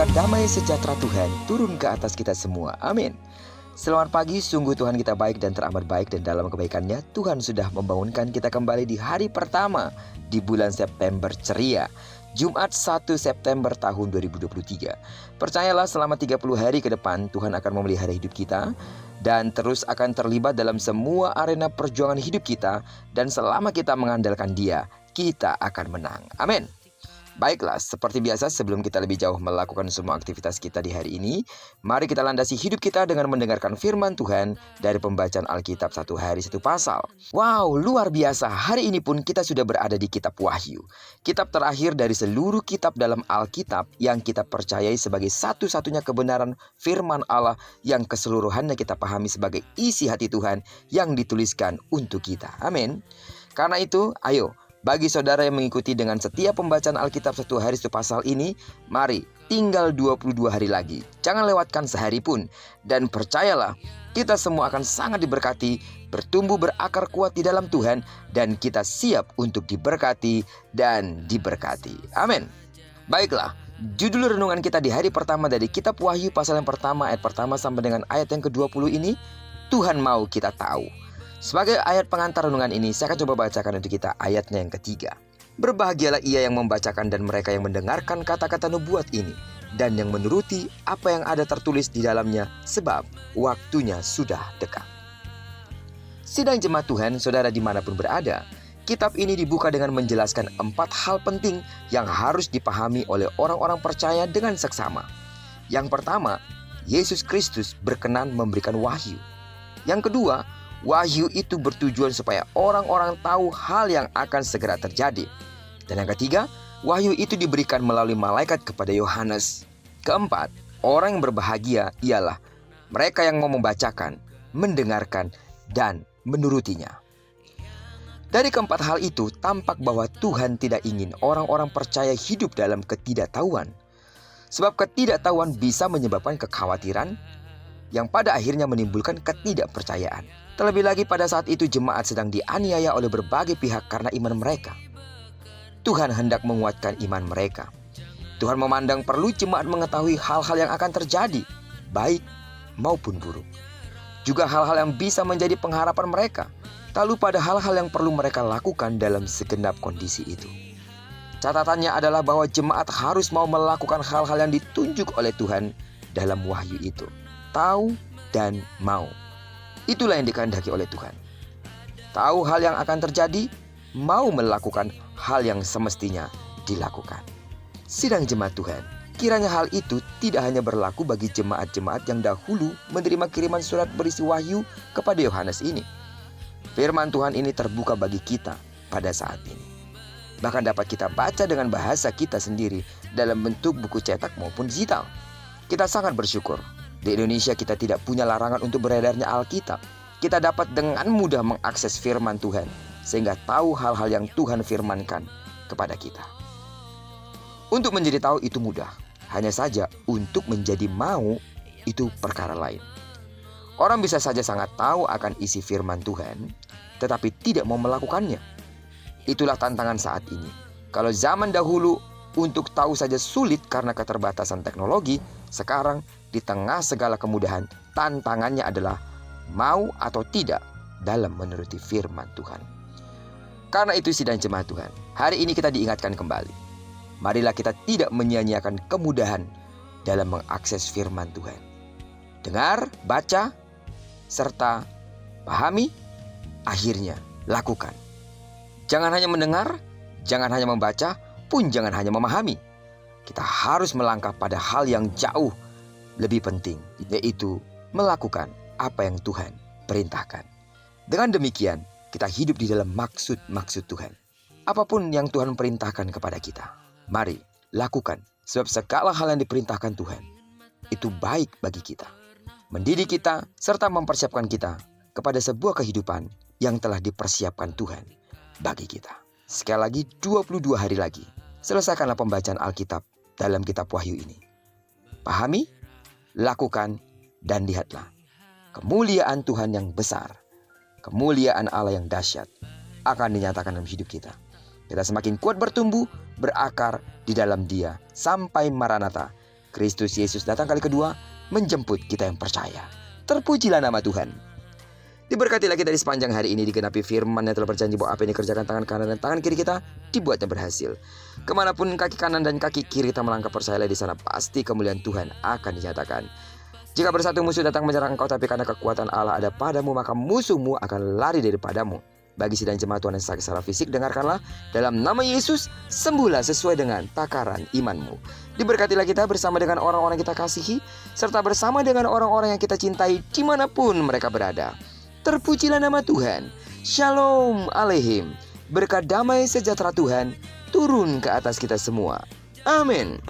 berkat damai sejahtera Tuhan turun ke atas kita semua. Amin. Selamat pagi, sungguh Tuhan kita baik dan teramat baik, dan dalam kebaikannya Tuhan sudah membangunkan kita kembali di hari pertama di bulan September ceria, Jumat 1 September tahun 2023. Percayalah selama 30 hari ke depan Tuhan akan memelihara hidup kita dan terus akan terlibat dalam semua arena perjuangan hidup kita, dan selama kita mengandalkan Dia, kita akan menang. Amin. Baiklah, seperti biasa sebelum kita lebih jauh melakukan semua aktivitas kita di hari ini, mari kita landasi hidup kita dengan mendengarkan firman Tuhan dari pembacaan Alkitab satu hari satu pasal. Wow, luar biasa, hari ini pun kita sudah berada di kitab Wahyu. Kitab terakhir dari seluruh kitab dalam Alkitab yang kita percayai sebagai satu-satunya kebenaran firman Allah yang keseluruhannya kita pahami sebagai isi hati Tuhan yang dituliskan untuk kita. Amin. Karena itu, ayo, bagi saudara yang mengikuti dengan setiap pembacaan Alkitab satu hari satu pasal ini, mari tinggal 22 hari lagi. Jangan lewatkan sehari pun. Dan percayalah, kita semua akan sangat diberkati, bertumbuh berakar kuat di dalam Tuhan, dan kita siap untuk diberkati dan diberkati. Amin. Baiklah, judul renungan kita di hari pertama dari kitab Wahyu pasal yang pertama, ayat pertama sampai dengan ayat yang ke-20 ini, Tuhan mau kita tahu. Sebagai ayat pengantar renungan ini, saya akan coba bacakan untuk kita ayatnya yang ketiga. Berbahagialah ia yang membacakan dan mereka yang mendengarkan kata-kata nubuat ini, dan yang menuruti apa yang ada tertulis di dalamnya, sebab waktunya sudah dekat. Sidang jemaat Tuhan, saudara dimanapun berada, kitab ini dibuka dengan menjelaskan 4 hal penting yang harus dipahami oleh orang-orang percaya dengan seksama. Yang pertama, Yesus Kristus berkenan memberikan wahyu. Yang kedua, wahyu itu bertujuan supaya orang-orang tahu hal yang akan segera terjadi. Dan yang ketiga, wahyu itu diberikan melalui malaikat kepada Yohanes. Keempat, orang yang berbahagia ialah mereka yang mau membacakan, mendengarkan, dan menurutinya. Dari keempat hal itu, tampak bahwa Tuhan tidak ingin orang-orang percaya hidup dalam ketidaktahuan. Sebab ketidaktahuan bisa menyebabkan kekhawatiran, yang pada akhirnya menimbulkan ketidakpercayaan. Terlebih lagi pada saat itu jemaat sedang dianiaya oleh berbagai pihak karena iman mereka. Tuhan hendak menguatkan iman mereka. Tuhan memandang perlu jemaat mengetahui hal-hal yang akan terjadi, baik maupun buruk. Juga hal-hal yang bisa menjadi pengharapan mereka, tak lupa ada hal-hal yang perlu mereka lakukan dalam segenap kondisi itu. Catatannya adalah bahwa jemaat harus mau melakukan hal-hal yang ditunjuk oleh Tuhan dalam wahyu itu. Tahu dan mau. Itulah yang dikehendaki oleh Tuhan. Tahu hal yang akan terjadi, mau melakukan hal yang semestinya dilakukan. Sidang jemaat Tuhan, kiranya hal itu tidak hanya berlaku bagi jemaat-jemaat yang dahulu menerima kiriman surat berisi wahyu kepada Yohanes ini. Firman Tuhan ini terbuka bagi kita pada saat ini. Bahkan dapat kita baca dengan bahasa kita sendiri dalam bentuk buku cetak maupun digital. Kita sangat bersyukur. Di Indonesia kita tidak punya larangan untuk beredarnya Alkitab. Kita dapat dengan mudah mengakses firman Tuhan, sehingga tahu hal-hal yang Tuhan firmankan kepada kita. Untuk menjadi tahu itu mudah. Hanya saja untuk menjadi mau itu perkara lain. Orang bisa saja sangat tahu akan isi firman Tuhan, tetapi tidak mau melakukannya. Itulah tantangan saat ini. Kalau zaman dahulu untuk tahu saja sulit karena keterbatasan teknologi, sekarang di tengah segala kemudahan, tantangannya adalah mau atau tidak dalam menuruti firman Tuhan. Karena itu sidang jemaat Tuhan, hari ini kita diingatkan kembali. Marilah kita tidak menyia-nyiakan kemudahan dalam mengakses firman Tuhan. Dengar, baca, serta pahami, akhirnya lakukan. Jangan hanya mendengar, jangan hanya membaca, pun jangan hanya memahami. Kita harus melangkah pada hal yang jauh lebih penting, yaitu melakukan apa yang Tuhan perintahkan. Dengan demikian, kita hidup di dalam maksud-maksud Tuhan. Apapun yang Tuhan perintahkan kepada kita, mari lakukan. Sebab segala hal yang diperintahkan Tuhan, itu baik bagi kita, mendidik kita, serta mempersiapkan kita kepada sebuah kehidupan yang telah dipersiapkan Tuhan bagi kita. Sekali lagi, 22 hari lagi, selesaikanlah pembacaan Alkitab dalam kitab Wahyu ini. Pahami, lakukan, dan lihatlah kemuliaan Tuhan yang besar, kemuliaan Allah yang dahsyat akan dinyatakan dalam hidup kita. Kita semakin kuat bertumbuh, berakar di dalam Dia sampai Maranatha, Kristus Yesus datang kali kedua menjemput kita yang percaya. Terpujilah nama Tuhan. Diberkatilah kita di sepanjang hari ini, digenapi firman yang telah berjanji bahwa apa yang dikerjakan tangan kanan dan tangan kiri kita dibuatnya berhasil. Kemanapun kaki kanan dan kaki kiri kita melangkah, percayalah di sana pasti kemuliaan Tuhan akan dinyatakan. Jika bersatu musuh datang menyerang engkau, tapi karena kekuatan Allah ada padamu, maka musuhmu akan lari daripadamu. Bagi sidang jemaat Tuhan yang sakit secara fisik, dengarkanlah dalam nama Yesus, sembuhlah sesuai dengan takaran imanmu. Diberkatilah kita bersama dengan orang-orang yang kita kasihi, serta bersama dengan orang-orang yang kita cintai dimanapun mereka berada. Terpujilah nama Tuhan. Shalom Aleihim. Berkat damai sejahtera Tuhan turun ke atas kita semua. Amin.